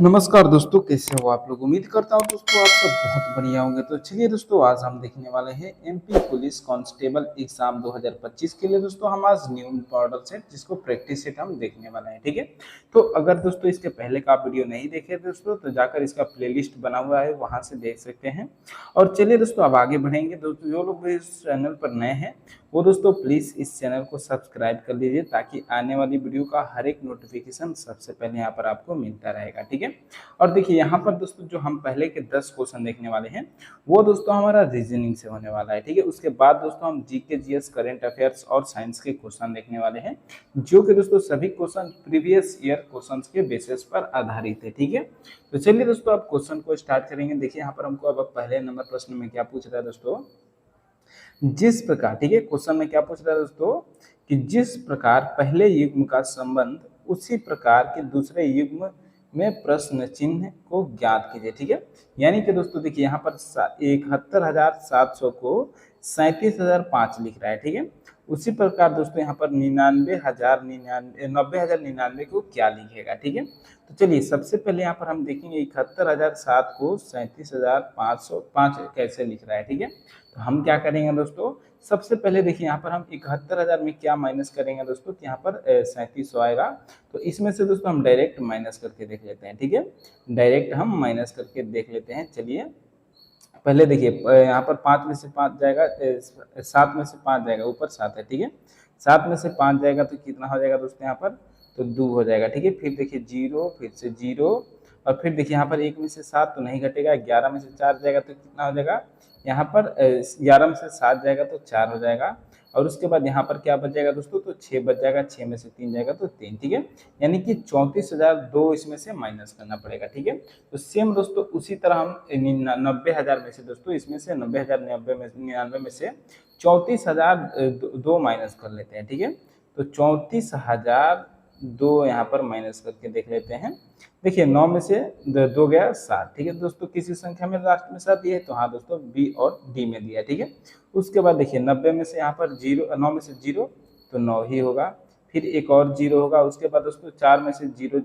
नमस्कार दोस्तों, कैसे हो आप लोग। उम्मीद करता हूँ दोस्तों आप सब बहुत बढ़िया होंगे। तो चलिए दोस्तों, आज हम देखने वाले हैं एमपी पुलिस कांस्टेबल एग्जाम 2025 के लिए दोस्तों हम आज न्यू मॉडल सेट जिसको प्रैक्टिस सेट हम देखने वाले हैं। ठीक है, तो अगर दोस्तों इसके पहले का आप वीडियो नहीं देखे दोस्तों तो जाकर इसका प्लेलिस्ट बना हुआ है, वहां से देख सकते हैं। और चलिए दोस्तों अब आगे बढ़ेंगे। दोस्तों जो लोग भी इस चैनल पर नए हैं वो दोस्तों प्लीज इस चैनल को सब्सक्राइब कर लीजिए, ताकि आने वाली वीडियो का हर एक नोटिफिकेशन सबसे पहले यहाँ पर आपको मिलता रहेगा। ठीक है, और देखिए यहाँ पर दोस्तों जो हम पहले के 10 क्वेश्चन देखने वाले हैं वो दोस्तों हमारा रीजनिंग से होने वाला है। ठीक है, उसके बाद दोस्तों हम जीके जीएस करंट अफेयर्स और साइंस के क्वेश्चन देखने वाले हैं, जो कि दोस्तों सभी क्वेश्चन प्रीवियस ईयर क्वेश्चन के बेसिस पर आधारित है। ठीक है, तो चलिए दोस्तों अब क्वेश्चन को स्टार्ट करेंगे। देखिए यहाँ पर हमको अब पहले नंबर प्रश्न में क्या पूछ रहा है दोस्तों, जिस प्रकार, ठीक है, क्वेश्चन में क्या पूछ रहा है दोस्तों कि जिस प्रकार पहले युग्म का संबंध उसी प्रकार के दूसरे युग्म में प्रश्न चिन्ह को ज्ञात कीजिए। ठीक है, यानी कि दोस्तों देखिए यहाँ पर 71,700 को 37,005 लिख रहा है। ठीक है, उसी प्रकार दोस्तों यहाँ पर 90,099 को क्या लिखेगा। ठीक है, तो चलिए सबसे पहले यहाँ पर हम देखेंगे 71,007 को 37,505 कैसे लिख रहा है। ठीक है, तो हम क्या करेंगे दोस्तों, सबसे पहले देखिए यहाँ पर हम 71,000 में क्या माइनस करेंगे दोस्तों, तो यहाँ पर 3700 आएगा। तो इसमें से दोस्तों हम डायरेक्ट माइनस करके देख लेते हैं। ठीक है, डायरेक्ट हम माइनस करके देख लेते हैं। चलिए पहले देखिए यहाँ पर 5 में से 5 जाएगा, 7 में से 5 जाएगा, ऊपर 7 है। ठीक है, 7 में से 5 जाएगा तो कितना हो जाएगा दोस्तों यहाँ पर, तो 2 हो जाएगा। ठीक है, फिर देखिए 0, फिर से 0, और फिर देखिए यहाँ पर 1 में से 7 तो नहीं घटेगा, 11 में से 4 जाएगा तो कितना हो जाएगा, यहाँ पर 11 में से 7 जाएगा तो 4 हो जाएगा। और उसके बाद यहाँ पर क्या बच जाएगा दोस्तों, तो 6 बच जाएगा, 6 में से 3 जाएगा तो 3। ठीक है, यानी कि 34,002 इसमें से माइनस करना पड़ेगा। ठीक है, तो सेम दोस्तों उसी तरह हम 90,000 में से दोस्तों इसमें से 90,099 में से 34,002 माइनस कर लेते हैं। ठीक है, तो 34,002 यहाँ पर माइनस करके देख लेते हैं। देखिए 9 में से 2 गया 7। ठीक है दोस्तों, किसी संख्या में लास्ट में 7 दिया है, तो हाँ दोस्तों बी और डी में दिया है। ठीक है, उसके बाद देखिए 90 में से यहाँ पर 0, 9 में से 0 तो 9 ही होगा, फिर एक और 0 होगा। उसके बाद दोस्तों 4 में से 0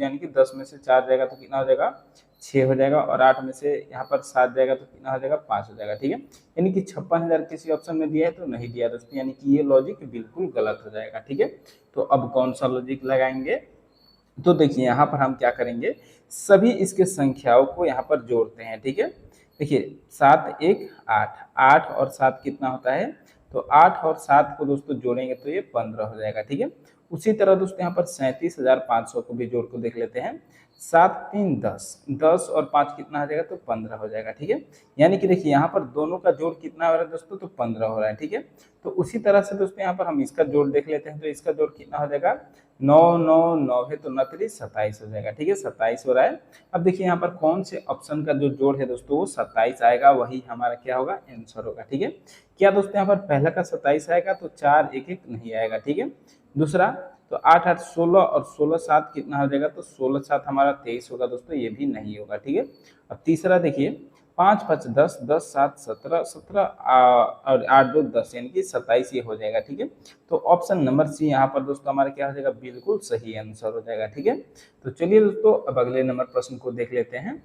यानी कि 10 में से 4 जाएगा तो कितना हो जाएगा, 6 हो जाएगा, और 8 में से यहाँ पर 7 जाएगा तो कितना हो जाएगा, 5 हो जाएगा। ठीक है, यानी कि 56,000 किसी ऑप्शन में दिया है तो नहीं दिया दोस्तों, यानी कि ये लॉजिक बिल्कुल गलत हो जाएगा। ठीक है, तो अब कौन सा लॉजिक लगाएंगे, तो देखिए यहाँ पर हम क्या करेंगे, सभी इसके संख्याओं को यहाँ पर जोड़ते हैं। ठीक है, देखिए 7 1 8, 8 और 7 कितना होता है, तो 8 और 7 को दोस्तों जोड़ेंगे तो ये 15 हो जाएगा। ठीक है, उसी तरह दोस्तों यहाँ पर 37,500 को भी जोड़ कर देख लेते हैं। 7 3 10, 10 और 5 कितना हो जाएगा, तो 15 हो जाएगा। ठीक है, यानी कि देखिए यहाँ पर दोनों का जोड़ कितना हो रहा है दोस्तों, तो 15 हो रहा है। ठीक है, तो उसी तरह से दोस्तों यहाँ पर हम इसका जोड़ देख लेते हैं, तो इसका जोड़ कितना हो जाएगा, 9 9 9 है तो 9 3 27 हो जाएगा। ठीक है, 27 हो रहा है। अब देखिए यहाँ पर कौन से ऑप्शन का जो जोड़ है दोस्तों वो 27 आएगा, वही हमारा क्या होगा, आंसर होगा। ठीक है, क्या दोस्तों यहाँ पर पहला का 27 आएगा तो 4 1 1 नहीं आएगा। ठीक है, दूसरा तो 8 8 16 और 16 7 कितना हो जाएगा, तो 16 7 हमारा 23 होगा दोस्तों, ये भी नहीं होगा। ठीक है, अब तीसरा देखिए 5 5 10, 10 7 17, 17 और 8 2 10, यानी कि 27 ये हो जाएगा। ठीक है, तो ऑप्शन नंबर सी यहाँ पर दोस्तों हमारा क्या हो जाएगा, बिल्कुल सही आंसर हो जाएगा। ठीक है, तो चलिए दोस्तों अब अगले नंबर प्रश्न को देख लेते हैं।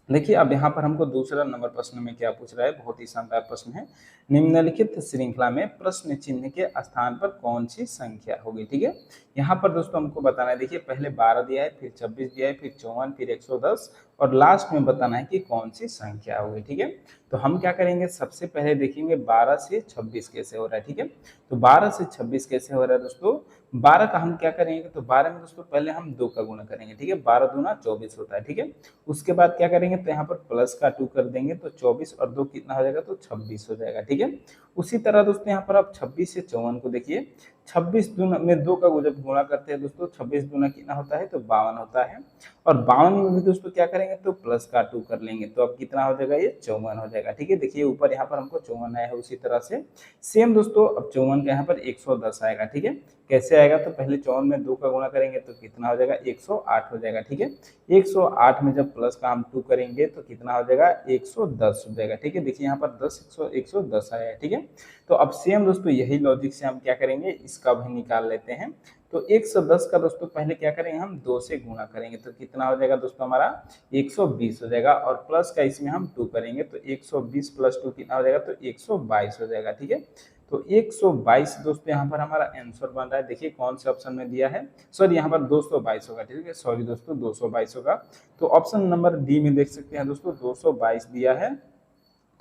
देखिए अब यहाँ पर हमको दूसरा नंबर प्रश्न में क्या पूछ रहा है, बहुत ही शानदार प्रश्न है। निम्नलिखित श्रृंखला में प्रश्न चिन्ह के स्थान पर कौन सी संख्या होगी। ठीक है, यहाँ पर दोस्तों हमको बताना है, देखिए पहले 12 दिया है, फिर 26 दिया है, फिर 54, फिर 110, और लास्ट में बताना है कि कौन सी संख्या होगी। ठीक है, तो हम क्या करेंगे, सबसे पहले देखेंगे 12 से 26 कैसे हो रहा है। ठीक है, तो 12 से 26 कैसे हो रहा है दोस्तों, 12 का हम क्या करेंगे, तो 12 में दोस्तों पहले हम 2 का गुणा करेंगे। ठीक है, 12 दूना 24 होता है। ठीक है, उसके बाद क्या करेंगे, तो यहाँ पर प्लस का 2 कर देंगे तो 24 और 2 कितना हो जाएगा, तो 26 हो जाएगा। ठीक है, उसी तरह दोस्तों यहाँ पर आप 26 से 54 को देखिए, 26 दूना में 2 का जब गुणा करते हैं दोस्तों, 26 दूना कितना होता है, तो 52 होता है, और 52 में भी दोस्तों क्या करेंगे, तो प्लस का 2 कर लेंगे तो अब कितना हो जाएगा, ये 54 हो जाएगा। ठीक है, देखिए ऊपर यहाँ पर हमको 54 आया है, उसी तरह से सेम दोस्तों अब 54 का यहाँ पर 110 आएगा। ठीक है, कैसे आएगा, तो पहले 54 में 2 का गुणा करेंगे तो कितना हो जाएगा, 108 हो जाएगा। ठीक है, 108 में जब प्लस का हम 2 करेंगे तो कितना हो जाएगा, 110 हो जाएगा। ठीक है, देखिए यहाँ पर 110 आया है। ठीक है, तो अब सेम दोस्तों यही लॉजिक से हम क्या करेंगे, इसका भी निकाल लेते हैं। तो 110 का दोस्तों पहले क्या करेंगे, हम 2 से गुणा करेंगे तो कितना हो जाएगा दोस्तों, हमारा 120 हो जाएगा। और प्लस का इसमें हम 2 करेंगे तो 120 प्लस 2 कितना हो जाएगा, तो 122 हो जाएगा। ठीक है, तो 122 दोस्तों यहाँ पर हमारा आंसर बन रहा है। देखिए कौन से ऑप्शन में दिया है, सॉरी यहाँ पर 222 होगा। ठीक है, सॉरी दोस्तों 222 होगा। तो ऑप्शन नंबर डी में देख सकते हैं दोस्तों 222 दिया है,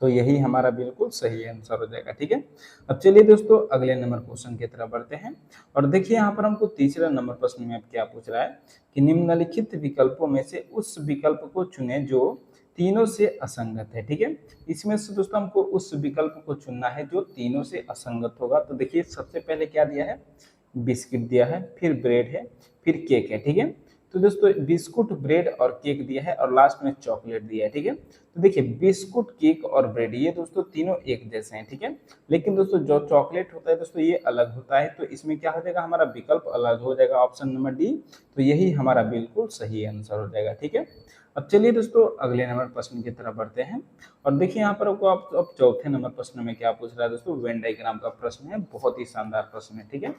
तो यही हमारा बिल्कुल सही आंसर हो जाएगा। ठीक है, अब चलिए दोस्तों अगले नंबर क्वेश्चन की तरफ बढ़ते हैं। और देखिए यहाँ पर हमको तीसरा नंबर प्रश्न में अब क्या पूछ रहा है कि निम्नलिखित विकल्पों में से उस विकल्प को चुने जो तीनों से असंगत है। ठीक है, इसमें से दोस्तों हमको उस विकल्प को चुनना है जो तीनों से असंगत होगा। तो देखिए सबसे पहले क्या दिया है, बिस्किट दिया है, फिर ब्रेड है, फिर केक है। ठीक है, तो दोस्तों बिस्कुट, ब्रेड और केक दिया है और लास्ट में चॉकलेट दिया है। ठीक है, तो देखिए बिस्कुट, केक और ब्रेड ये दोस्तों तीनों एक जैसे हैं। ठीक है, लेकिन दोस्तों जो चॉकलेट होता है दोस्तों ये अलग होता है, तो इसमें क्या हो जाएगा, हमारा विकल्प अलग हो जाएगा, ऑप्शन नंबर डी। तो यही हमारा बिल्कुल सही आंसर हो जाएगा। ठीक है, अब चलिए दोस्तों अगले नंबर प्रश्न की तरफ बढ़ते हैं। और देखिए यहाँ पर आपको अब चौथे नंबर प्रश्न में क्या पूछ रहा है दोस्तों, वेन डायग्राम का प्रश्न है, बहुत ही शानदार प्रश्न है। ठीक है,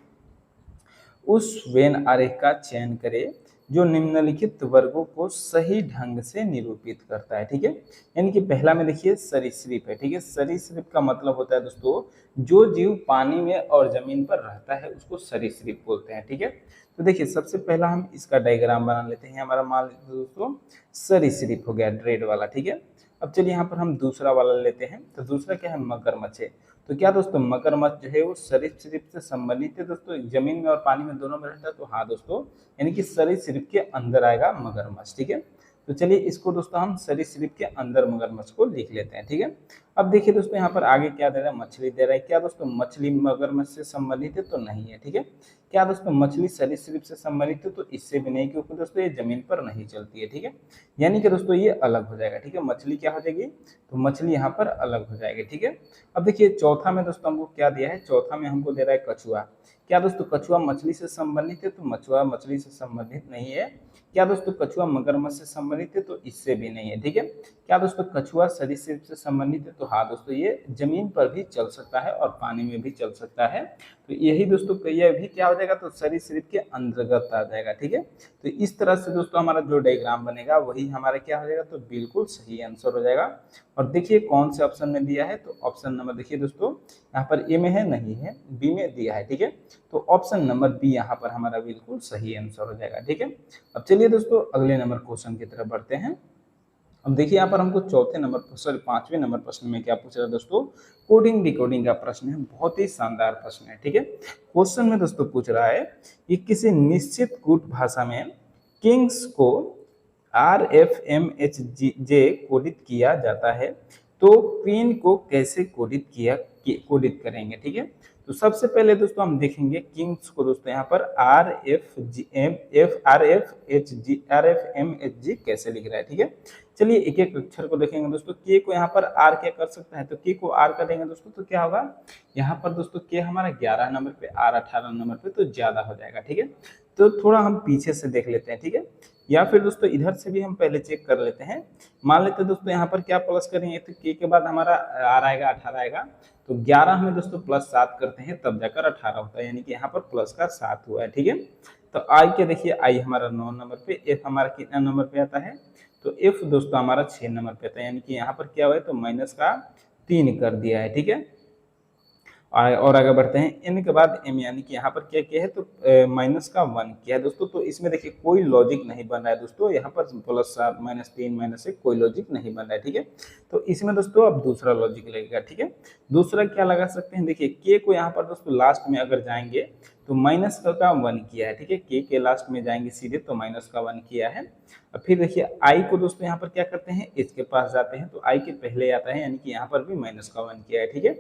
उस वेन आरेख का चयन करें जो निम्नलिखित वर्गों को सही ढंग से निरूपित करता है। ठीक है, यानी कि पहला में देखिए सरीसृप है। ठीक है, सरीसृप का मतलब होता है दोस्तों जो जीव पानी में और जमीन पर रहता है उसको सरीसृप बोलते हैं। ठीक है, तो देखिए सबसे पहला हम इसका डायग्राम बना लेते हैं। हमारा मान लीजिए दोस्तों सरीसृप हो गया रेड वाला। ठीक है, अब चलिए यहाँ पर हम दूसरा वाला लेते हैं। तो दूसरा क्या है, मगरमच्छ है। तो क्या दोस्तों मगरमच्छ जो है वो सरीसृप से संबंधित है दोस्तों, जमीन में और पानी में दोनों में रहता है। तो हाँ दोस्तों, यानी कि सरीसृप के अंदर आएगा मगरमच्छ। ठीक है, तो चलिए इसको दोस्तों हम सरीसृप के अंदर मगरमच्छ को लिख लेते हैं। ठीक है, अब देखिए दोस्तों यहाँ पर आगे क्या दे रहा है, मछली दे रहा है। क्या दोस्तों मछली मगरमच्छ से संबंधित है, तो नहीं है। ठीक है, क्या दोस्तों मछली सरीसृप से संबंधित है, तो इससे भी नहीं, क्योंकि दोस्तों ये जमीन पर नहीं चलती है। ठीक है, यानी कि दोस्तों ये अलग हो जाएगा। ठीक है, मछली क्या हो जाएगी, तो मछली यहाँ पर अलग हो जाएगी। ठीक है, अब देखिए चौथा में दोस्तों हमको क्या दिया है, चौथा में हमको दे रहा है कछुआ। क्या दोस्तों कछुआ मछली से संबंधित है, तो मछुआ मछली से संबंधित नहीं है। क्या दोस्तों कछुआ मगरमच्छ से संबंधित है, तो इससे भी नहीं है। ठीक है, क्या दोस्तों कछुआ सरीसृप से संबंधित है, तो हाँ दोस्तों ये जमीन पर भी चल सकता है और पानी में भी चल सकता है। तो यही दोस्तों ये भी क्या हो जाएगा, तो सरीसृप के अंतर्गत आ जाएगा। ठीक है, तो इस तरह से दोस्तों हमारा जो डायग्राम बनेगा वही हमारा क्या हो जाएगा, तो बिल्कुल सही आंसर हो जाएगा। और देखिए कौन से ऑप्शन में दिया है, तो ऑप्शन नंबर देखिए दोस्तों यहाँ पर ए में है, नहीं है, बी में दिया है। ठीक है, तो ऑप्शन नंबर बी यहाँ पर हमारा बिल्कुल सही आंसर हो जाएगा। ठीक है, अब चलिए दोस्तों अगले नंबर क्वेश्चन की तरफ बढ़ते हैं। अब देखिए यहाँ पर हमको चौथे नंबर सॉरी पांचवें नंबर प्रश्न में क्या पूछ रहा है दोस्तों, कोडिंग डिकोडिंग का प्रश्न है, बहुत ही शानदार प्रश्न है। ठीक है, क्वेश्चन में दोस्तों पूछ रहा है कि किसी निश्चित कूट भाषा में किंग्स को RFMHJ कोडित किया जाता है, तो क्वीन को कैसे कोडित करेंगे। ठीक है, तो सबसे पहले दोस्तों हम देखेंगे किंग्स को दोस्तों यहाँ पर RFMHG कैसे लिख रहा है। ठीक है, चलिए एक एक अक्षर को देखेंगे दोस्तों। के को यहाँ पर आर क्या कर सकता है, तो के को आर कर देंगे दोस्तों, तो क्या होगा यहाँ पर दोस्तों के हमारा 11 नंबर पे, आर 18 नंबर पे, तो ज्यादा हो जाएगा। ठीक है, तो थोड़ा हम पीछे से देख लेते हैं। ठीक है, या फिर दोस्तों इधर से भी हम पहले चेक कर लेते हैं। मान लेते हैं दोस्तों यहाँ पर क्या प्लस करेंगे, तो के बाद हमारा आर आएगा 18 आएगा, तो 11 में दोस्तों प्लस 7 करते हैं तब जाकर 18 होता है, यानी कि यहाँ पर प्लस का 7 हुआ है। ठीक है, तो आई के देखिए आई हमारा 9 नंबर पे, एफ हमारा कितना नंबर पे आता है, तो एफ दोस्तों हमारा 6 नंबर पे आता है, यानी कि यहाँ पर क्या हुआ है, तो माइनस का 3 कर दिया है। ठीक है, और आगे बढ़ते हैं। एन के बाद एम, यानी कि यहाँ पर क्या किया है, तो माइनस का 1 किया है दोस्तों। तो इसमें देखिए कोई लॉजिक नहीं बन रहा है दोस्तों, यहाँ पर प्लस 7 -3 -1 कोई लॉजिक नहीं बन रहा है। ठीक है, तो इसमें दोस्तों अब दूसरा लॉजिक लगेगा। ठीक है, दूसरा क्या लगा सकते हैं, देखिए के को यहाँ पर दोस्तों लास्ट में अगर जाएंगे तो माइनस का 1 किया है। ठीक है, के लास्ट में जाएंगे सीधे तो माइनस का 1 किया है। अब फिर देखिए आई को दोस्तों यहाँ पर क्या करते हैं, एच के पास जाते हैं, तो आई के पहले आता है, यानी कि यहाँ पर भी माइनस का 1 किया है। ठीक है,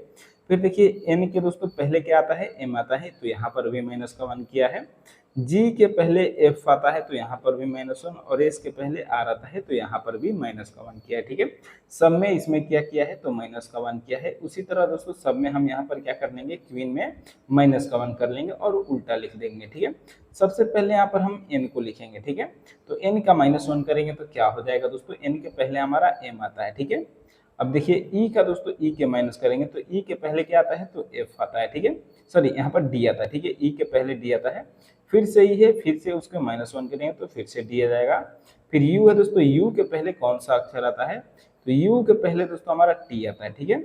फिर देखिए एन के दोस्तों पहले क्या आता है, एम आता है, तो यहाँ पर भी माइनस का 1 किया है। जी के पहले एफ आता है, तो यहाँ पर भी -1, और एस के पहले आर आता है, तो यहाँ पर भी माइनस का 1 किया है। ठीक है, सब में इसमें क्या किया है, तो माइनस का 1 किया है। उसी तरह दोस्तों सब में हम यहाँ पर क्या कर लेंगे, क्वीन में माइनस का 1 कर लेंगे और उल्टा लिख देंगे। ठीक है, सबसे पहले यहाँ पर हम एन को लिखेंगे। ठीक है, तो एन का -1 करेंगे तो क्या हो जाएगा दोस्तों, एन के पहले हमारा एम आता है। ठीक है, अब देखिए ई का दोस्तों ई के माइनस करेंगे तो ई के पहले क्या आता है, तो एफ आता है। ठीक है, सॉरी यहाँ पर डी आता है। ठीक है, ई के पहले डी आता है, फिर से ही है, फिर से उसके -1 करेंगे तो फिर से डी आ जाएगा। फिर यू है दोस्तों, यू के पहले कौन सा अक्षर आता है, तो यू के पहले दोस्तों हमारा टी आता है, ठीक है।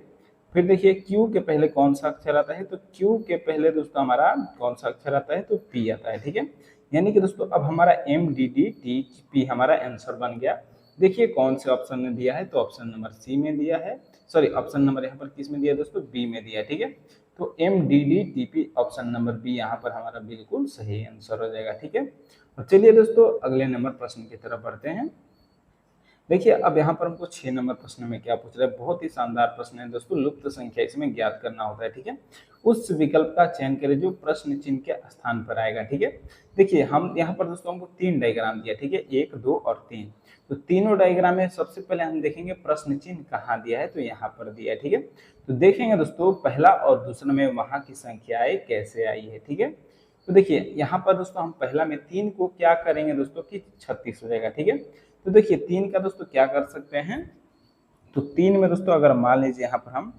फिर देखिए क्यू के पहले कौन सा अक्षर आता है, तो क्यू के पहले दोस्तों हमारा कौन सा अक्षर आता है, तो पी आता है, ठीक है। यानी कि दोस्तों अब हमारा M D D T P हमारा आंसर बन गया। देखिए कौन से ऑप्शन में दिया है, तो ऑप्शन नंबर सी में दिया है, सॉरी ऑप्शन नंबर यहाँ पर किस में दिया है दोस्तों, बी में दिया है, ठीक है। तो M D D T P option number B यहाँ पर हमारा बिल्कुल सही आंसर हो जाएगा, ठीक है। और चलिए दोस्तों अगले नंबर प्रश्न की तरफ बढ़ते हैं। देखिए अब यहाँ पर हमको 6 नंबर प्रश्न में क्या पूछ रहा है, बहुत ही शानदार प्रश्न है दोस्तों, लुप्त संख्या इसमें ज्ञात करना होता है, ठीक है। उस विकल्प का चयन करें जो प्रश्न चिन्ह के स्थान पर आएगा, ठीक है। देखिए हम यहाँ पर दोस्तों हमको 3 डायग्राम दिया, ठीक है, 1, 2 और 3। तो तीनों डायग्राम में सबसे पहले हम देखेंगे प्रश्न चिन्ह कहाँ दिया है, तो यहाँ पर दिया है, ठीक है। तो देखेंगे दोस्तों पहला और दूसरा में वहाँ की संख्याएं कैसे आई है, ठीक है। तो देखिए यहाँ पर दोस्तों हम पहला में 3 को क्या करेंगे दोस्तों कि 36 हो जाएगा, ठीक है। तो देखिए 3 का दोस्तों क्या कर सकते हैं, तो 3 में दोस्तों अगर मान लीजिए यहाँ पर हम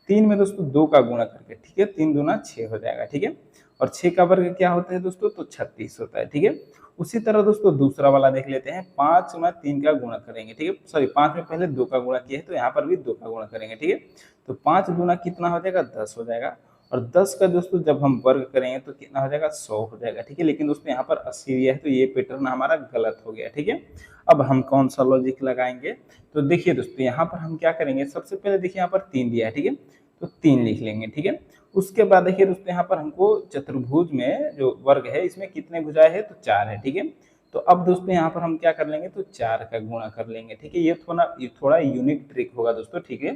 3 में दोस्तों 2 का गुणा करके, ठीक है, 3 दूना 6 हो जाएगा, ठीक है। और 6 का वर्ग क्या होता है दोस्तों, तो 36 होता है, ठीक है। उसी तरह दोस्तों दूसरा वाला देख लेते हैं, 5 में 3 का गुणा करेंगे, ठीक है, सॉरी 5 में पहले 2 का गुणा किया है तो यहाँ पर भी 2 का गुणा करेंगे, ठीक है। तो 5 दूना कितना हो जाएगा, 10 हो जाएगा। और 10 का दोस्तों जब हम वर्ग करेंगे तो कितना हो जाएगा, 100 हो जाएगा, ठीक है। लेकिन दोस्तों यहाँ पर 80 दिया है तो ये पैटर्न हमारा गलत हो गया, ठीक है। अब हम कौन सा लॉजिक लगाएंगे, तो देखिए दोस्तों यहाँ पर हम क्या करेंगे, सबसे पहले देखिए यहाँ पर 3 दिया है, ठीक है, तो 3 लिख लेंगे, ठीक है। उसके बाद देखिए दोस्तों यहाँ पर हमको चतुर्भुज में जो वर्ग है इसमें कितने भुजाएं है, तो 4 है, ठीक है। तो अब दोस्तों यहाँ पर हम क्या कर लेंगे, तो 4 का गुणा कर लेंगे, ठीक है। ये थोड़ा यूनिक ट्रिक होगा दोस्तों, ठीक है।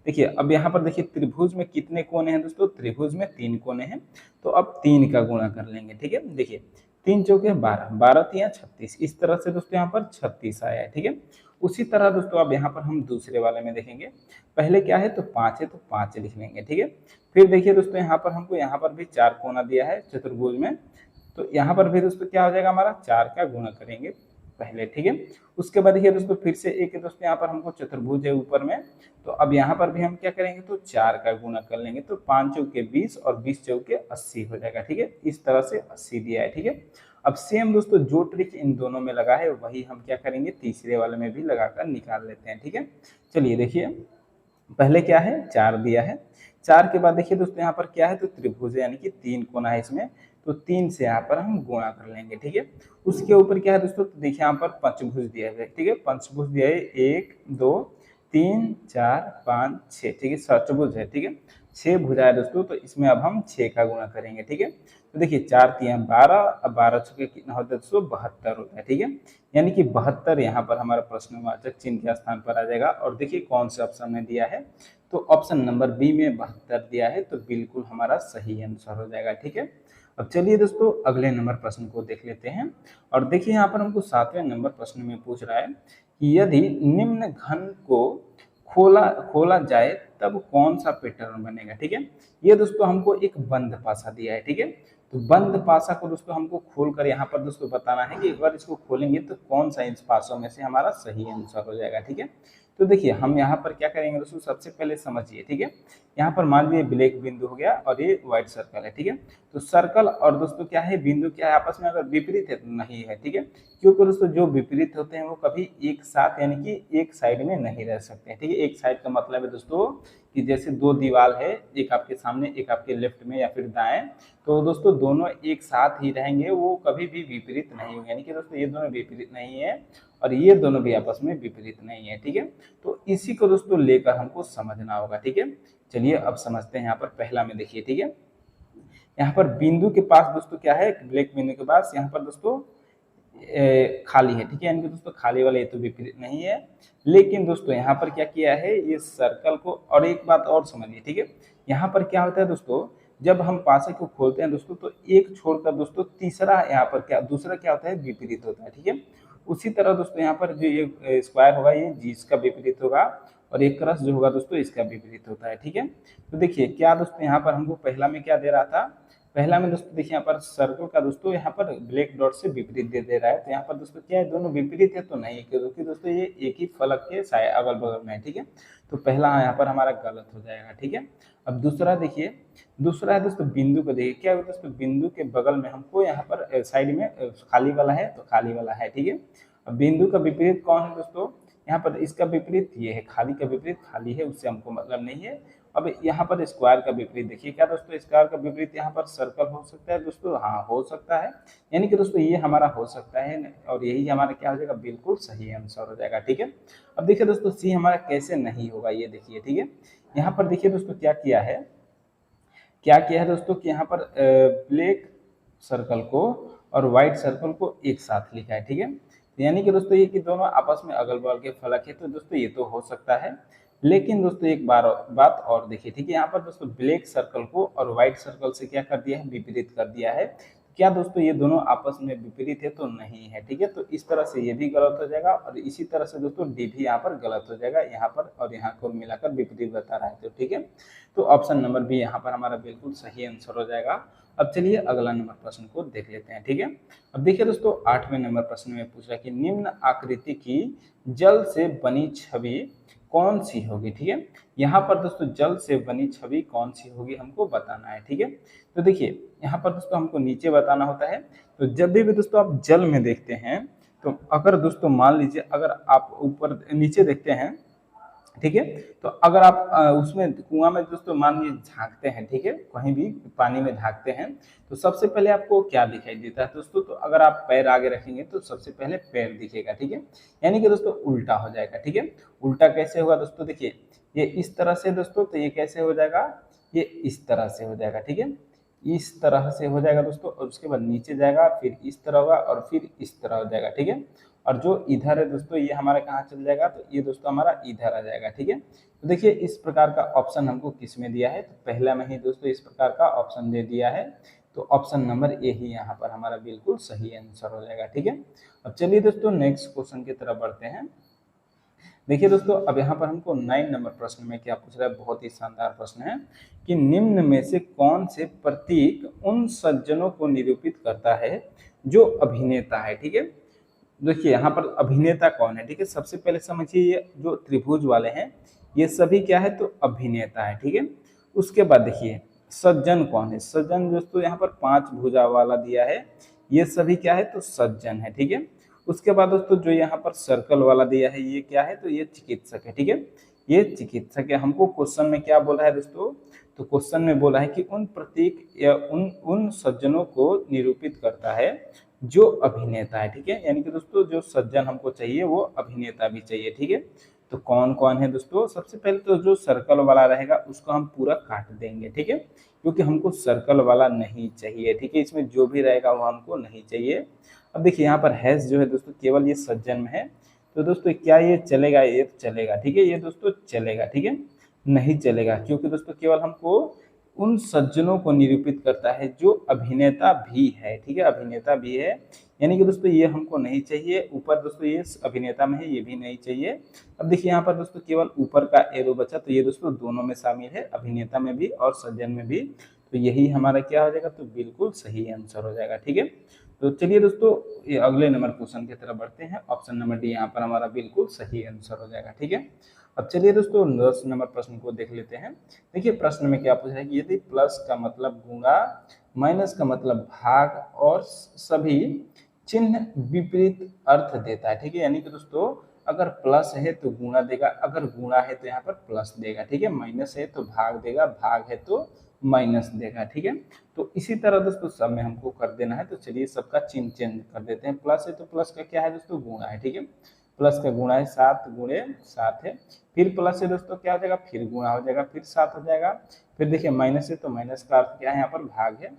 देखिए अब यहाँ पर देखिए त्रिभुज में कितने कोने हैं दोस्तों, त्रिभुज में 3 कोने हैं, तो अब 3 का गुणा कर लेंगे, ठीक है। देखिए 3 चौके 12, 12 तिया 36, इस तरह से दोस्तों यहाँ पर 36 आया है, ठीक है। उसी तरह दोस्तों अब यहाँ पर हम दूसरे वाले में देखेंगे, पहले क्या है, तो 5 है तो 5 लिख लेंगे, ठीक है। फिर देखिए दोस्तों यहाँ पर हमको यहाँ पर भी 4 कोना दिया है चतुर्भुज में, तो यहाँ पर भी दोस्तों क्या हो जाएगा हमारा, 4 का गुणा करेंगे पहले, ठीक है। उसके बाद देखिए दोस्तों फिर से एक दोस्तों यहाँ पर हमको चतुर्भुज है ऊपर में, तो अब यहाँ पर भी हम क्या करेंगे, तो 4 का गुणा कर लेंगे, तो 5 चौके 20 और 20 चौके 80 हो जाएगा, ठीक है। इस तरह से 80 दिया है, ठीक है। अब सेम दोस्तों जो ट्रिक इन दोनों में लगा है वही हम क्या करेंगे, तीसरे वाले में भी लगाकर निकाल लेते हैं, ठीक है। चलिए देखिए पहले क्या है, 4 दिया है, 4 के बाद देखिए दोस्तों यहाँ पर क्या है, तो त्रिभुज यानी कि 3 कोना है इसमें, तो 3 से यहाँ पर हम गुणा कर लेंगे, ठीक है। उसके ऊपर क्या है दोस्तों, तो देखिए यहाँ पर पंचभुज दिया है, ठीक है, पंचभुज दिया है 1 2 3 4 5 6, ठीक है, षटभुज है, ठीक है, 6 भुजा है दोस्तों, तो इसमें अब हम 6 का गुणा करेंगे, ठीक है। तो देखिए 4 तिया 12, अब 12 छुके कितना होता है दोस्तों, 72 होता है, ठीक है। यानी कि 72 यहाँ पर हमारा प्रश्नवाचक चिन्ह के स्थान पर आ जाएगा। और देखिए कौन से ऑप्शन में दिया है, तो ऑप्शन नंबर बी में 72 दिया है, तो बिल्कुल हमारा सही आंसर हो जाएगा, ठीक है। अब चलिए दोस्तों अगले नंबर प्रश्न को देख लेते हैं। और देखिए यहाँ पर हमको 7वें नंबर प्रश्न में पूछ रहा है कि यदि निम्न घन को खोला खोला जाए तब कौन सा पैटर्न बनेगा, ठीक है। ये दोस्तों हमको एक बंद पासा दिया है, ठीक है। तो बंद पासा को दोस्तों हमको खोलकर यहाँ पर दोस्तों बताना है कि एक बार इसको खोलेंगे तो कौन सा इन पासों में से हमारा सही आंसर हो जाएगा, ठीक है। तो देखिए हम यहाँ पर क्या करेंगे दोस्तों, सबसे पहले समझिए, ठीक है। यहाँ पर मान लीजिए ब्लैक बिंदु हो गया और ये व्हाइट सर्कल है, ठीक है। तो सर्कल और दोस्तों क्या है, बिंदु क्या है, आपस में अगर विपरीत है तो नहीं है, ठीक है। क्योंकि दोस्तों जो विपरीत होते हैं वो कभी एक साथ यानी कि एक साइड में नहीं रह सकते हैं, ठीक है। एक साइड का मतलब है दोस्तों कि जैसे 2 दीवार है, एक आपके सामने एक आपके लेफ्ट में या फिर दाएं, तो दोस्तों दोनों एक साथ ही रहेंगे, वो कभी भी विपरीत नहीं होंगे, यानी कि दोस्तों ये दोनों विपरीत नहीं है और ये दोनों भी आपस में विपरीत नहीं है, ठीक है। तो इसी को दोस्तों लेकर हमको समझना होगा, ठीक है। चलिए अब समझते हैं। यहाँ पर पहला में देखिए, ठीक है, यहाँ पर बिंदु के पास दोस्तों क्या है, ब्लैक बिंदु के पास यहाँ पर दोस्तों खाली है, ठीक है, यानी कि दोस्तों खाली वाला ये तो विपरीत नहीं है। लेकिन दोस्तों यहाँ पर क्या किया है, ये सर्कल को, और एक बात और समझिए, ठीक है, यहाँ पर क्या होता है दोस्तों, जब हम पासे को खोलते हैं दोस्तों तो एक छोड़कर दोस्तों तीसरा यहाँ पर क्या, दूसरा क्या होता है, विपरीत होता है, ठीक है। उसी तरह दोस्तों यहाँ पर जो ये स्क्वायर होगा ये जिसका विपरीत होगा, और एक क्रस जो होगा दोस्तों इसका विपरीत होता है, ठीक है। तो देखिए क्या दोस्तों यहाँ पर हमको पहला में क्या दे रहा था, पहला में दोस्तों देखिए यहाँ पर सर्कल का दोस्तों यहाँ पर ब्लैक डॉट से विपरीत दे रहा है, तो यहाँ पर दोस्तों क्या है, दोनों विपरीत है तो नहीं, क्योंकि दोस्तों ये एक ही फलक के अगल बगल में है, ठीक है। तो पहला यहाँ पर हमारा गलत हो जाएगा, ठीक है। अब दूसरा देखिए, दूसरा है दोस्तों बिंदु को देखिए, क्या है दोस्तों, बिंदु के बगल में हमको यहाँ पर साइड में खाली वाला है, तो खाली वाला है, ठीक है। अब बिंदु का विपरीत कौन है दोस्तों, यहाँ पर इसका विपरीत ये है, खाली का विपरीत खाली है, उससे हमको मतलब नहीं है। अब यहाँ पर स्क्वायर का विपरीत देखिए, क्या दोस्तों, स्क्वायर का विपरीत यहाँ पर सर्कल हो सकता है दोस्तों, हाँ हो सकता है, यानी कि दोस्तों ये हमारा हो सकता है, और यही हमारा क्या हो जाएगा, बिल्कुल सही आंसर हो जाएगा, ठीक है। अब देखिए दोस्तों सी हमारा कैसे नहीं होगा, ये देखिए, ठीक है। यहाँ पर देखिए दोस्तों क्या किया है दोस्तों कि यहाँ पर ब्लैक सर्कल को और व्हाइट सर्कल को एक साथ लिखा है, ठीक है। यानी कि दोस्तों ये कि दोनों आपस में अगल बगल के फलक है, तो दोस्तों ये तो हो सकता है, लेकिन दोस्तों एक बात और देखिए, ठीक है। यहाँ पर दोस्तों ब्लैक सर्कल को और व्हाइट सर्कल से क्या कर दिया है, विपरीत कर दिया है। क्या दोस्तों ये दोनों आपस में विपरीत है, तो नहीं है, ठीक है। तो इस तरह से ये भी गलत हो जाएगा, और इसी तरह से दोस्तों डी भी यहाँ पर गलत हो जाएगा, यहाँ पर और यहाँ को मिलाकर विपरीत बता रहा है, तो ठीक है। तो ऑप्शन नंबर बी यहाँ पर हमारा बिल्कुल सही आंसर हो जाएगा। अब चलिए अगला नंबर प्रश्न को देख लेते हैं, ठीक है। अब देखिए दोस्तों 8वें नंबर प्रश्न में पूछ रहा है कि निम्न आकृति की जल से बनी छवि कौन सी होगी, ठीक है। यहाँ पर दोस्तों जल से बनी छवि कौन सी होगी हमको बताना है, ठीक है। तो देखिए यहाँ पर दोस्तों हमको नीचे बताना होता है, तो जब भी दोस्तों आप जल में देखते हैं, तो अगर दोस्तों मान लीजिए अगर आप ऊपर नीचे देखते हैं, ठीक है, तो अगर आप उसमें कुआं में दोस्तों मान लीजिए झांकते हैं, ठीक है, कहीं भी पानी में झांकते हैं, तो सबसे पहले आपको क्या दिखाई देता है दोस्तों, तो अगर आप पैर आगे रखेंगे तो सबसे पहले पैर दिखेगा, ठीक है, यानी कि दोस्तों उल्टा हो जाएगा, ठीक है। उल्टा कैसे होगा दोस्तों, देखिए ये इस तरह से दोस्तों, तो ये कैसे हो जाएगा, ये इस तरह से हो जाएगा, ठीक है, इस तरह से हो जाएगा दोस्तों, और उसके बाद नीचे जाएगा, फिर इस तरह होगा, और फिर इस तरह हो जाएगा, ठीक है। और जो इधर है दोस्तों ये हमारा कहाँ चल जाएगा, तो ये दोस्तों हमारा इधर आ जाएगा, ठीक है। तो देखिए इस प्रकार का ऑप्शन हमको किस में दिया है, तो पहला में ही दोस्तों इस प्रकार का ऑप्शन दे दिया है, तो ऑप्शन नंबर ए ही यहाँ पर हमारा बिल्कुल सही आंसर हो जाएगा, ठीक है। अब चलिए दोस्तों नेक्स्ट क्वेश्चन की तरफ बढ़ते हैं। देखिए दोस्तों अब यहाँ पर हमको 9 नंबर प्रश्न में क्या पूछ रहा है, बहुत ही शानदार प्रश्न है कि निम्न में से कौन से प्रतीक उन सज्जनों को निरूपित करता है जो अभिनेता है, ठीक है। देखिए यहाँ पर अभिनेता कौन है, ठीक है, सबसे पहले समझिए ये जो त्रिभुज वाले हैं ये सभी क्या है, तो अभिनेता है, ठीक है। उसके बाद देखिए सज्जन कौन है, सज्जन दोस्तों यहाँ पर 5 भुजा वाला दिया है, ये सभी क्या है, तो सज्जन है, ठीक है। उसके बाद दोस्तों जो यहाँ पर सर्कल वाला दिया है ये क्या है, तो ये चिकित्सक है, ठीक है, ये चिकित्सक है। हमको क्वेश्चन में क्या बोला है दोस्तों, तो क्वेश्चन में बोला है कि उन प्रतीक या उन सज्जनों को निरूपित करता है जो अभिनेता है, ठीक है, यानी कि दोस्तों जो सज्जन हमको चाहिए वो अभिनेता भी चाहिए, ठीक है। तो कौन कौन है दोस्तों, सबसे पहले तो जो सर्कल वाला रहेगा उसको हम पूरा काट देंगे, ठीक है, क्योंकि हमको सर्कल वाला नहीं चाहिए, ठीक है, इसमें जो भी रहेगा वो हमको नहीं चाहिए। अब देखिए यहाँ पर हैश जो है दोस्तों केवल ये सज्जन में है, तो दोस्तों क्या ये चलेगा, ये चलेगा, ठीक है, ये दोस्तों चलेगा, ठीक है, नहीं चलेगा, क्योंकि दोस्तों केवल हमको उन सज्जनों को निरूपित करता है जो अभिनेता भी है, ठीक है, अभिनेता भी है, यानी कि दोस्तों ये हमको नहीं चाहिए, ऊपर दोस्तों ये अभिनेता में है ये भी नहीं चाहिए। अब देखिए यहाँ पर दोस्तों केवल ऊपर का एरो बचा, तो ये दोस्तों दोनों में शामिल है, अभिनेता में भी और सज्जन में भी, तो यही हमारा क्या हो जाएगा, तो बिल्कुल सही आंसर हो जाएगा, ठीक है। तो चलिए दोस्तों ये अगले नंबर क्वेश्चन की तरफ बढ़ते हैं, ऑप्शन नंबर डी यहाँ पर हमारा बिल्कुल सही आंसर हो जाएगा, ठीक है। अब चलिए दोस्तों 10 नंबर प्रश्न को देख लेते हैं। देखिए प्रश्न में क्या पूछ रहा है कि यदि प्लस का मतलब गुणा, माइनस का मतलब भाग और सभी चिन्ह विपरीत अर्थ देता है, ठीक है, यानी कि दोस्तों अगर प्लस है तो गुणा देगा, अगर गुणा है तो यहाँ पर प्लस देगा, ठीक है, माइनस है तो भाग देगा, भाग है तो माइनस देगा, ठीक है। तो इसी तरह दोस्तों सब में हमको कर देना है, तो चलिए सबका चिन्ह चेंज कर देते हैं। प्लस है तो प्लस का क्या है दोस्तों, गुणा है, ठीक है, प्लस का गुणा है 7 गुणे 7 है, फिर प्लस से दोस्तों क्या हो जाएगा, फिर गुणा हो जाएगा, फिर 7 हो जाएगा, फिर देखिए माइनस है तो माइनस का अर्थ क्या है, यहाँ पर भाग है,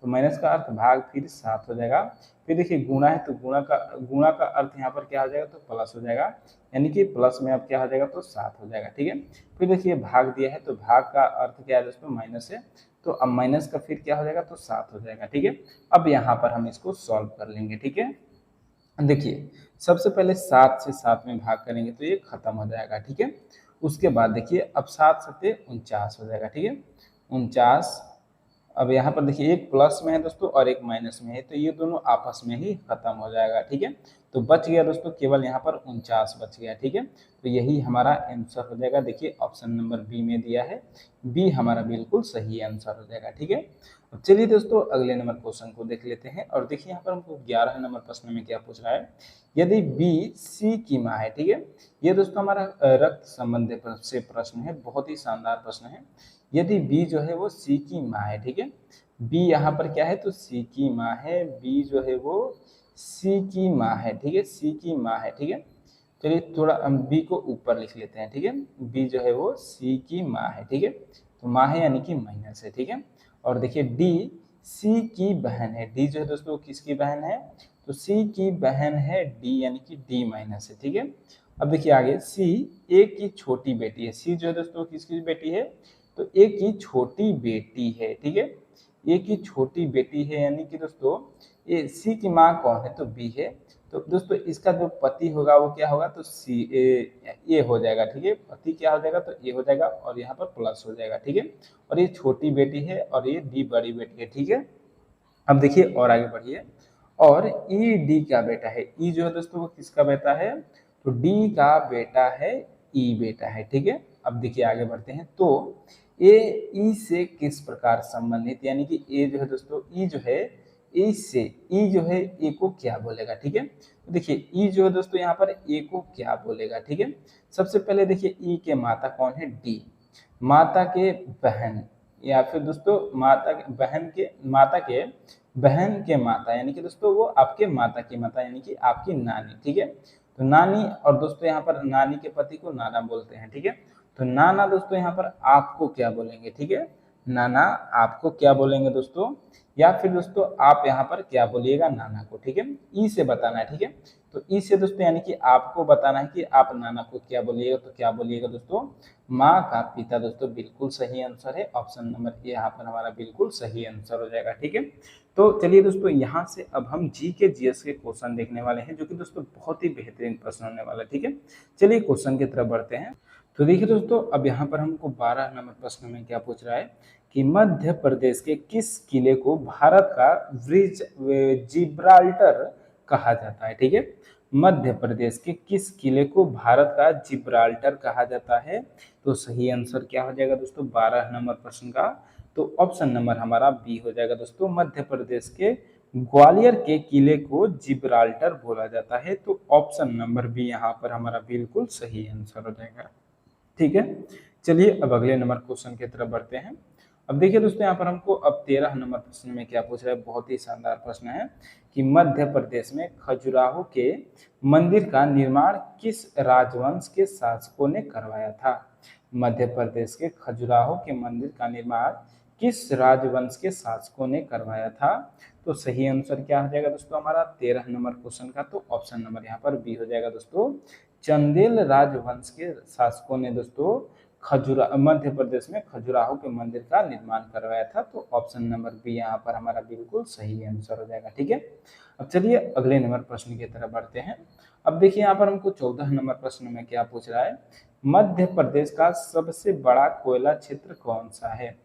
तो माइनस का अर्थ भाग, फिर 7 हो जाएगा, फिर देखिए गुणा है तो गुणा का अर्थ यहाँ पर क्या हो जाएगा, तो प्लस हो जाएगा, यानी कि प्लस में अब क्या हो जाएगा, तो 7 हो जाएगा, ठीक है। फिर देखिए भाग दिया है तो भाग का अर्थ क्या है दोस्तों, माइनस है, तो अब माइनस का फिर क्या हो जाएगा, तो 7 हो जाएगा, ठीक है। अब यहाँ पर हम इसको सॉल्व कर लेंगे, ठीक है। देखिए सबसे पहले 7 से 7 में भाग करेंगे तो ये खत्म हो जाएगा, ठीक है। उसके बाद देखिए अब 7 7 49 हो जाएगा, ठीक है, 49 अब यहाँ पर देखिए एक प्लस में है दोस्तों और एक माइनस में है, तो ये दोनों आपस में ही खत्म हो जाएगा। ठीक है, तो बच गया दोस्तों केवल यहाँ पर 49 बच गया। ठीक है, तो यही हमारा आंसर हो जाएगा। देखिए ऑप्शन नंबर बी में दिया है, बी हमारा बिल्कुल सही आंसर हो जाएगा। ठीक है, अब चलिए दोस्तों अगले नंबर क्वेश्चन को देख लेते हैं। और देखिए यहाँ पर हमको 11 नंबर प्रश्न में क्या पूछ रहा है, यदि बी सी की माँ है। ठीक है, ये दोस्तों हमारा रक्त संबंधी से प्रश्न है, बहुत ही शानदार प्रश्न है। यदि बी जो है वो सी की माँ है। ठीक है, बी यहाँ पर क्या है, तो सी की माँ है, बी जो है वो सी की माँ है। ठीक है, सी की माँ है। ठीक है, चलिए थोड़ा हम बी को ऊपर लिख लेते हैं। ठीक है, बी जो है वो सी की माँ है। ठीक है, तो माँ है यानी कि माइनस है। ठीक है, और देखिए डी सी की बहन है। डी जो है दोस्तों किसकी बहन है, तो सी की बहन है डी यानी कि डी माइनस है। ठीक है, अब देखिए आगे सी ए की छोटी बेटी है। सी जो है दोस्तों किसकी बेटी है, तो ए की छोटी बेटी है। ठीक है, ए की छोटी बेटी है यानी कि दोस्तों ये सी की माँ कौन है, तो बी है। तो दोस्तों इसका जो पति होगा वो क्या होगा, तो सी ए हो जाएगा। ठीक है, पति क्या हो जाएगा, तो ए हो जाएगा और यहाँ पर प्लस हो जाएगा। ठीक है, और ये छोटी बेटी है और ये डी बड़ी बेटी है। ठीक है, अब देखिए और आगे बढ़िए, और ई डी का बेटा है। ई जो है दोस्तों वो किसका बेटा है, तो डी का बेटा है, ई बेटा है। ठीक है, अब देखिए आगे बढ़ते हैं, तो ए ई से किस प्रकार संबंधित, यानी कि ए जो है दोस्तों ई जो है ए से, ई जो है ए को क्या बोलेगा। ठीक है, तो देखिए ई जो है दोस्तों यहाँ पर ए को क्या बोलेगा। ठीक है, सबसे पहले देखिए ई के माता कौन है, डी, माता के बहन, या फिर दोस्तों माता के बहन के माता के बहन के माता, यानी कि दोस्तों वो आपके माता की माता यानी कि आपकी नानी। ठीक है, तो नानी, और दोस्तों यहाँ पर नानी के पति को नाना बोलते हैं। ठीक है, तो नाना दोस्तों यहाँ पर आपको क्या बोलेंगे। ठीक है, नाना आपको क्या बोलेंगे दोस्तों, या फिर दोस्तों आप यहाँ पर क्या बोलिएगा, नाना को। ठीक है, ई से बताना है। ठीक है, तो ई से दोस्तों यानी कि आपको बताना है कि आप नाना को क्या बोलिएगा, तो क्या बोलिएगा दोस्तों, माँ का पिता। दोस्तों बिल्कुल सही आंसर है, ऑप्शन नंबर ए यहाँ पर हमारा बिल्कुल सही आंसर हो जाएगा। ठीक है, तो चलिए दोस्तों यहाँ से अब हम जी के जीएस के क्वेश्चन देखने वाले हैं, जो कि दोस्तों बहुत ही बेहतरीन प्रश्न होने वाला है। ठीक है, चलिए क्वेश्चन की तरफ बढ़ते हैं। तो देखिए दोस्तों अब यहाँ पर हमको 12 नंबर प्रश्न में क्या पूछ रहा है कि मध्य प्रदेश के किस किले को भारत का ब्रिज जिब्राल्टर कहा जाता है। ठीक है, मध्य प्रदेश के किस किले को भारत का जिब्राल्टर कहा जाता है, तो सही आंसर क्या हो जाएगा दोस्तों 12 नंबर प्रश्न का, तो ऑप्शन नंबर हमारा बी हो जाएगा दोस्तों। मध्य प्रदेश के ग्वालियर के किले को जिब्राल्टर बोला जाता है, तो ऑप्शन नंबर बी यहाँ पर हमारा बिल्कुल सही आंसर हो जाएगा। ठीक है, चलिए अब अगले नंबर क्वेश्चन की तरफ बढ़ते हैं। अब देखिए दोस्तों यहाँ पर हमको अब 13 नंबर प्रश्न में क्या पूछ रहा है, बहुत ही शानदार प्रश्न है कि मध्य प्रदेश में खजुराहो के मंदिर का निर्माण किस राजवंश के शासकों ने करवाया था। मध्य प्रदेश के खजुराहो के मंदिर का निर्माण किस राजवंश के शासकों ने करवाया था, तो सही आंसर क्या हो जाएगा दोस्तों हमारा 13 नंबर क्वेश्चन का, तो ऑप्शन नंबर यहाँ पर बी हो जाएगा दोस्तों। चंदेल राजवंश के शासकों ने दोस्तों मध्य प्रदेश में खजुराहो के मंदिर का निर्माण करवाया था, तो ऑप्शन नंबर बी यहाँ पर हमारा बिल्कुल सही आंसर हो जाएगा। ठीक है, अब चलिए अगले नंबर प्रश्न की तरफ बढ़ते हैं। अब देखिए यहाँ पर हमको 14 नंबर प्रश्न में क्या पूछ रहा है, मध्य प्रदेश का सबसे बड़ा कोयला क्षेत्र कौन सा है।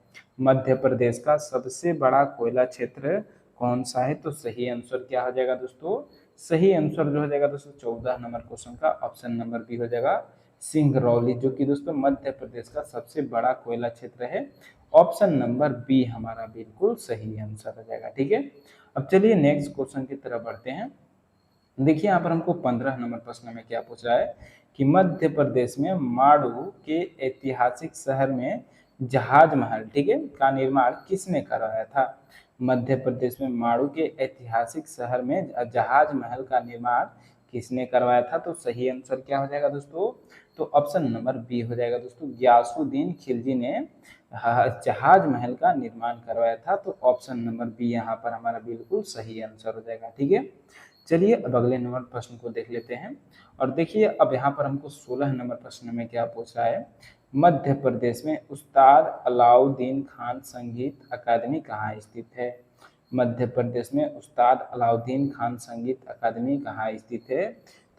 मध्य प्रदेश का सबसे बड़ा कोयला क्षेत्र कौन सा है, तो सही आंसर क्या हो जाएगा दोस्तों, सही आंसर जो हो जाएगा दोस्तों 14 नंबर क्वेश्चन का ऑप्शन नंबर बी हो जाएगा सिंगरौली, जो कि दोस्तों मध्य प्रदेश का सबसे बड़ा कोयला क्षेत्र है, ऑप्शन नंबर बी हमारा बिल्कुल सही आंसर हो जाएगा। ठीक है, अब चलिए नेक्स्ट क्वेश्चन की तरफ बढ़ते हैं। देखिए यहाँ पर हमको 15 नंबर प्रश्न में क्या पूछ रहा है कि मध्य प्रदेश में माड़ू के ऐतिहासिक शहर में जहाज महल, ठीक है, का निर्माण किसने करवाया था। मध्य प्रदेश में माड़ू के ऐतिहासिक शहर में जहाज महल का निर्माण किसने करवाया था, तो सही आंसर क्या हो जाएगा दोस्तों, तो ऑप्शन नंबर बी हो जाएगा दोस्तों। गयासुद्दीन खिलजी ने जहाज महल का निर्माण करवाया था, तो ऑप्शन नंबर बी यहाँ पर हमारा बिल्कुल सही आंसर हो जाएगा। ठीक है, चलिए अब अगले नंबर प्रश्न को देख लेते हैं। और देखिए अब यहाँ पर हमको 16 नंबर प्रश्न में क्या पूछ रहा है, मध्य प्रदेश में उस्ताद अलाउद्दीन खान संगीत अकादमी कहाँ स्थित है। मध्य प्रदेश में उस्ताद अलाउद्दीन खान संगीत अकादमी कहाँ स्थित है,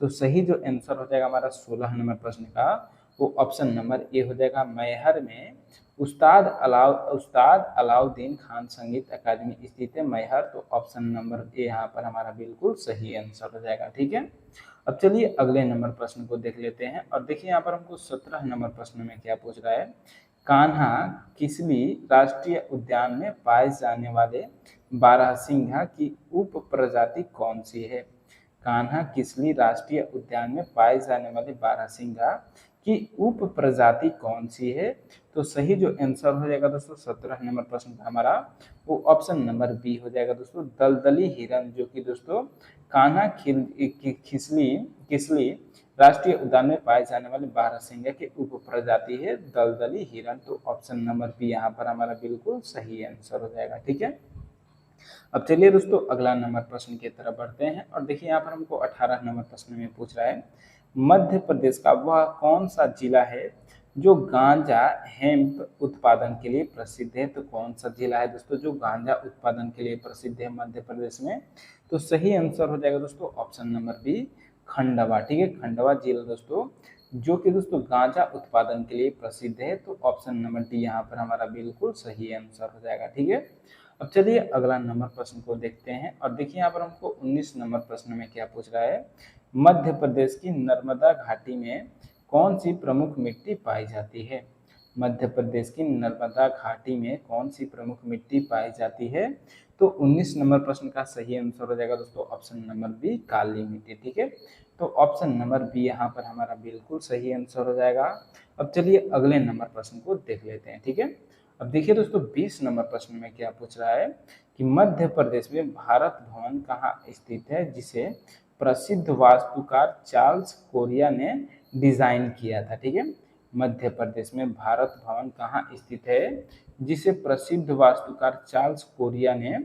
तो सही जो आंसर हो जाएगा हमारा 16 नंबर प्रश्न का, वो ऑप्शन नंबर ए हो जाएगा। मैहर में उस्ताद अलाउद्दीन खान संगीत अकादमी स्थित है मैहर, तो ऑप्शन नंबर ए यहाँ पर हमारा बिल्कुल सही आंसर हो जाएगा। ठीक है, अब चलिए अगले नंबर प्रश्न को देख लेते हैं। और देखिए यहाँ पर हमको 17 नंबर प्रश्न में क्या पूछ रहा है, कान्हा किसली राष्ट्रीय उद्यान में पाए जाने वाले बारहसिंघा की उप प्रजाति कौन सी है। कान्हा किसली राष्ट्रीय उद्यान में पाए जाने वाले बारहसिंघा की उप प्रजाति कौन सी है। तो सही जो आंसर हो जाएगा दोस्तों 17 नंबर प्रश्न का हमारा, वो ऑप्शन नंबर बी हो जाएगा दोस्तों, दलदली हिरन, जो कि दोस्तों कान्हा किसली राष्ट्रीय उद्यान में पाए जाने वाले बारहसिंघा की उप प्रजाति है दलदली हिरन। तो ऑप्शन नंबर बी यहाँ पर हमारा बिल्कुल सही आंसर हो जाएगा। ठीक है, अब चलिए दोस्तों अगला नंबर प्रश्न की तरफ बढ़ते हैं। और देखिए यहाँ पर हमको 18 नंबर प्रश्न में पूछ रहा है, मध्य प्रदेश का वह कौन सा जिला है जो गांजा हेम्प उत्पादन के लिए प्रसिद्ध है। तो कौन सा जिला है दोस्तों जो गांजा उत्पादन के लिए प्रसिद्ध है मध्य प्रदेश में। तो सही आंसर हो जाएगा दोस्तों ऑप्शन नंबर बी, खंडवा। ठीक है, खंडवा जिला दोस्तों जो कि दोस्तों गांजा उत्पादन के लिए प्रसिद्ध है। तो ऑप्शन नंबर डी यहाँ पर हमारा बिल्कुल सही आंसर हो जाएगा। ठीक है, अब चलिए अगला नंबर प्रश्न को देखते हैं। और देखिए यहाँ पर हमको 19 नंबर प्रश्न में क्या पूछ रहा है, मध्य प्रदेश की नर्मदा घाटी में कौन सी प्रमुख मिट्टी पाई जाती है। मध्य प्रदेश की नर्मदा घाटी में कौन सी प्रमुख मिट्टी पाई जाती है। तो 19 नंबर प्रश्न का सही आंसर हो जाएगा दोस्तों ऑप्शन नंबर बी, काली मिट्टी। ठीक है, तो ऑप्शन नंबर बी यहाँ पर हमारा बिल्कुल सही आंसर हो जाएगा। अब चलिए अगले नंबर प्रश्न को देख लेते हैं। ठीक है, अब देखिए दोस्तों 20 नंबर प्रश्न में क्या पूछ रहा है कि मध्य प्रदेश में भारत भवन कहाँ स्थित है जिसे प्रसिद्ध वास्तुकार चार्ल्स कोरिया ने डिजाइन किया था। ठीक है, मध्य प्रदेश में भारत भवन कहाँ स्थित है जिसे प्रसिद्ध वास्तुकार चार्ल्स कोरिया ने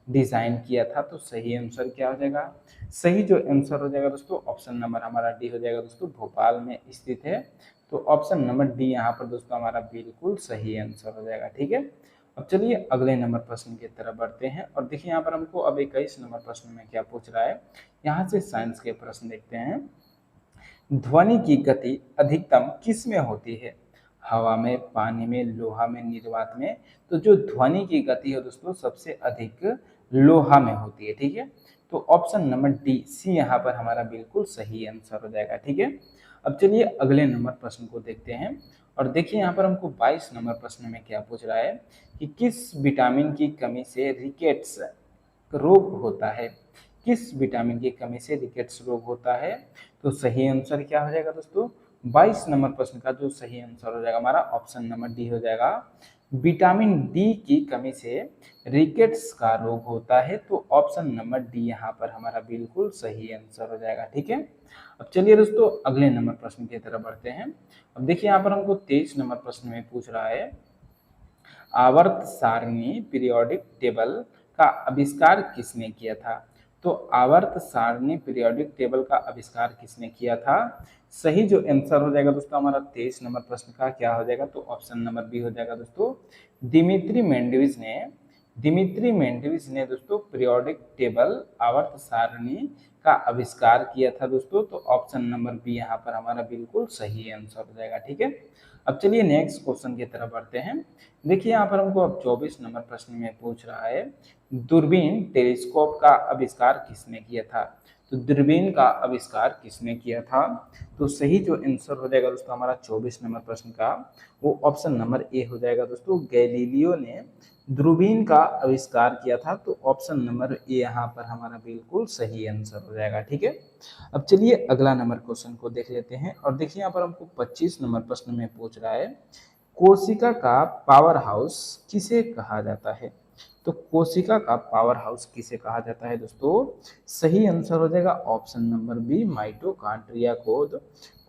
डिजाइन किया था। तो सही आंसर क्या हो जाएगा, सही जो आंसर हो जाएगा दोस्तों ऑप्शन नंबर हमारा डी हो जाएगा दोस्तों, भोपाल में स्थित है। तो ऑप्शन नंबर डी यहाँ पर दोस्तों हमारा बिल्कुल सही आंसर हो जाएगा। ठीक है, अब चलिए अगले नंबर प्रश्न की तरफ बढ़ते हैं। और देखिए यहाँ पर हमको अब 21 नंबर प्रश्न में क्या पूछ रहा है, यहाँ से साइंस के प्रश्न देखते हैं। ध्वनि की गति अधिकतम किस में होती है, हवा में, पानी में, लोहा में, निर्वात में। तो जो ध्वनि की गति है दोस्तों सबसे अधिक लोहा में होती है। ठीक है, तो ऑप्शन नंबर डी सी यहाँ पर हमारा बिल्कुल सही आंसर हो जाएगा। ठीक है, अब चलिए अगले नंबर प्रश्न को देखते हैं। और देखिए यहाँ पर हमको 22 नंबर प्रश्न में क्या पूछ रहा है कि किस विटामिन की कमी से रिकेट्स रोग होता है। किस विटामिन की कमी से रिकेट्स रोग होता है। तो सही आंसर क्या हो जाएगा दोस्तों, 22 नंबर प्रश्न का जो सही आंसर हो जाएगा हमारा ऑप्शन नंबर डी हो जाएगा, विटामिन डी की कमी से रिकेट्स का रोग होता है। तो ऑप्शन नंबर डी यहाँ पर हमारा बिल्कुल सही आंसर हो जाएगा। ठीक है, अब चलिए दोस्तों अगले नंबर प्रश्न की तरफ बढ़ते हैं। अब देखिए यहाँ पर हमको 23 नंबर प्रश्न में पूछ रहा है, आवर्त सारणी पीरियोडिक टेबल का आविष्कार किसने किया था। तो आवर्त सारणी पीरियोडिक टेबल का आविष्कार किसने किया था। सही जो आंसर हो जाएगा दोस्तों हमारा 23 नंबर प्रश्न का क्या हो जाएगा, तो ऑप्शन नंबर बी हो जाएगा दोस्तों, दिमित्री मेंडेविज ने दोस्तों पीरियोडिक टेबल आवर्त सारणी का आविष्कार किया था दोस्तों। तो ऑप्शन नंबर बी यहाँ पर हमारा बिल्कुल सही आंसर हो जाएगा। ठीक है, अब चलिए नेक्स्ट क्वेश्चन की तरफ बढ़ते हैं। देखिए यहाँ पर हमको अब 24 नंबर प्रश्न में पूछ रहा है, दूरबीन टेलीस्कोप का आविष्कार किसने किया था। तो दूरबीन का आविष्कार किसने किया था। तो सही जो आंसर हो जाएगा दोस्तों हमारा 24 नंबर प्रश्न का, वो ऑप्शन नंबर ए हो जाएगा दोस्तों, गैलीलियो ने दूरबीन का आविष्कार किया था। तो ऑप्शन नंबर ए यहाँ पर हमारा बिल्कुल सही आंसर हो जाएगा। ठीक है, अब चलिए अगला नंबर क्वेश्चन को देख लेते हैं। और देखिए यहाँ पर हमको 25 नंबर प्रश्न में पूछ रहा है, कोशिका का पावर हाउस किसे कहा जाता है। तो कोशिका का पावर हाउस किसे कहा जाता है दोस्तों। सही आंसर हो जाएगा ऑप्शन नंबर बी, माइटोकॉन्ड्रिया को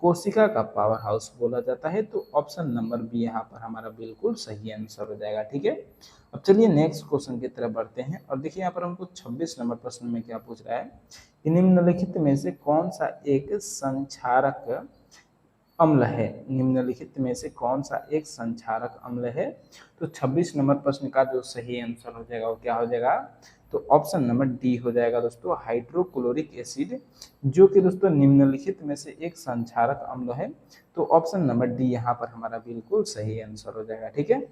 कोशिका का पावर हाउस बोला जाता है। तो ऑप्शन नंबर बी यहाँ पर हमारा बिल्कुल सही आंसर हो जाएगा। ठीक है, अब चलिए नेक्स्ट क्वेश्चन की तरफ बढ़ते हैं। और देखिए यहाँ पर हमको 26 नंबर प्रश्न में क्या पूछ रहा है कि निम्नलिखित में से कौन सा एक संक्षारक अम्ल है। निम्नलिखित में से कौन सा एक संक्षारक अम्ल है। तो 26 नंबर प्रश्न का जो सही आंसर हो जाएगा वो क्या हो जाएगा, तो ऑप्शन नंबर डी हो जाएगा दोस्तों, हाइड्रोक्लोरिक एसिड, जो कि दोस्तों निम्नलिखित में से एक संक्षारक अम्ल है। तो ऑप्शन नंबर डी यहाँ पर हमारा बिल्कुल सही आंसर हो जाएगा। ठीक है,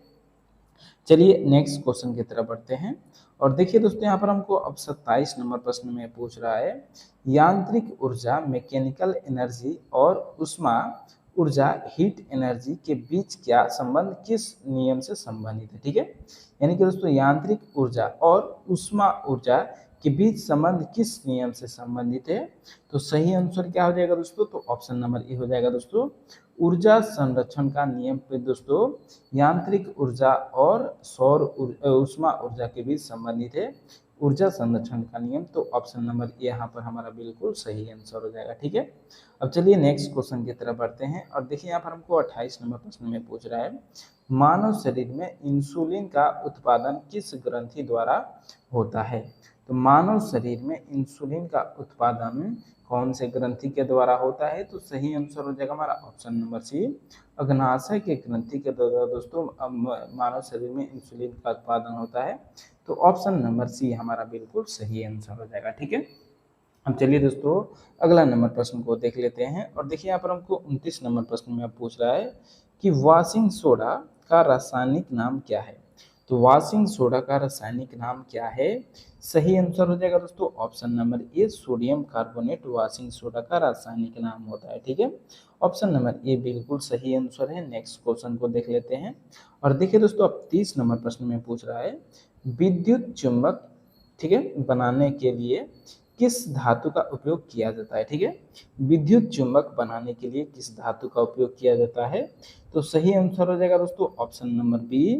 चलिए नेक्स्ट क्वेश्चन की तरफ बढ़ते हैं। और देखिए दोस्तों यहाँ पर हमको अब 27 नंबर प्रश्न में पूछ रहा है, यांत्रिक ऊर्जा मैकेनिकल एनर्जी और ऊष्मा ऊर्जा हीट एनर्जी के बीच क्या संबंध किस नियम से संबंधित है। ठीक है, यानी कि दोस्तों यांत्रिक ऊर्जा और ऊष्मा ऊर्जा के बीच संबंध किस नियम से संबंधित है। तो सही आंसर क्या हो जाएगा दोस्तों, तो ऑप्शन नंबर ए हो जाएगा दोस्तों, ऊर्जा संरक्षण का नियम पे दोस्तों यांत्रिक ऊर्जा और सौर ऊष्मा ऊर्जा के बीच संबंधित है ऊर्जा संरक्षण का नियम। तो ऑप्शन नंबर ए यहाँ पर हमारा बिल्कुल सही आंसर हो जाएगा। ठीक है, अब चलिए नेक्स्ट क्वेश्चन की तरफ बढ़ते हैं। और देखिए यहाँ पर हमको 28 नंबर प्रश्न में पूछ रहा है, मानव शरीर में इंसुलिन का उत्पादन किस ग्रंथि द्वारा होता है। तो मानव शरीर में इंसुलिन का उत्पादन कौन से ग्रंथि के द्वारा होता है। तो सही आंसर हो जाएगा हमारा ऑप्शन नंबर सी, अग्नाशय के ग्रंथि के द्वारा दोस्तों मानव शरीर में इंसुलिन का उत्पादन होता है। तो ऑप्शन नंबर सी हमारा बिल्कुल सही आंसर हो जाएगा। ठीक है, अब चलिए दोस्तों अगला नंबर प्रश्न को देख लेते हैं। और देखिए यहाँ पर हमको 29 नंबर प्रश्न में पूछ रहा है कि वॉशिंग सोडा का रासायनिक नाम क्या है। तो वॉशिंग सोडा का रासायनिक नाम क्या है। सही आंसर हो जाएगा दोस्तों option number A, sodium carbonate washing soda का रासायनिक नाम होता है। ठीक है, ऑप्शन नंबर ए बिल्कुल सही आंसर है। नेक्स्ट क्वेश्चन को देख लेते हैं। और देखिए दोस्तों अब 30 नंबर प्रश्न में पूछ रहा है, विद्युत चुंबक ठीक है बनाने के लिए किस धातु का उपयोग किया जाता है। ठीक है, विद्युत चुंबक बनाने के लिए किस धातु का उपयोग किया जाता है। तो सही आंसर हो जाएगा दोस्तों ऑप्शन नंबर बी,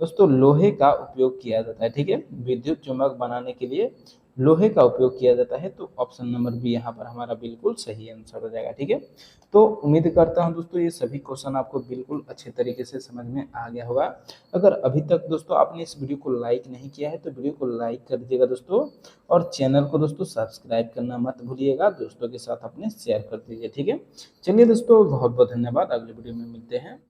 दोस्तों लोहे का उपयोग किया जाता है। ठीक है, विद्युत चुंबक बनाने के लिए लोहे का उपयोग किया जाता है। तो ऑप्शन नंबर बी यहाँ पर हमारा बिल्कुल सही आंसर हो जाएगा। ठीक है, तो उम्मीद करता हूँ दोस्तों ये सभी क्वेश्चन आपको बिल्कुल अच्छे तरीके से समझ में आ गया होगा। अगर अभी तक दोस्तों आपने इस वीडियो को लाइक नहीं किया है तो वीडियो को लाइक कर दीजिएगा दोस्तों, और चैनल को दोस्तों सब्सक्राइब करना मत भूलिएगा, दोस्तों के साथ अपने शेयर कर दीजिए। ठीक है, चलिए दोस्तों बहुत बहुत धन्यवाद, अगले वीडियो में मिलते हैं।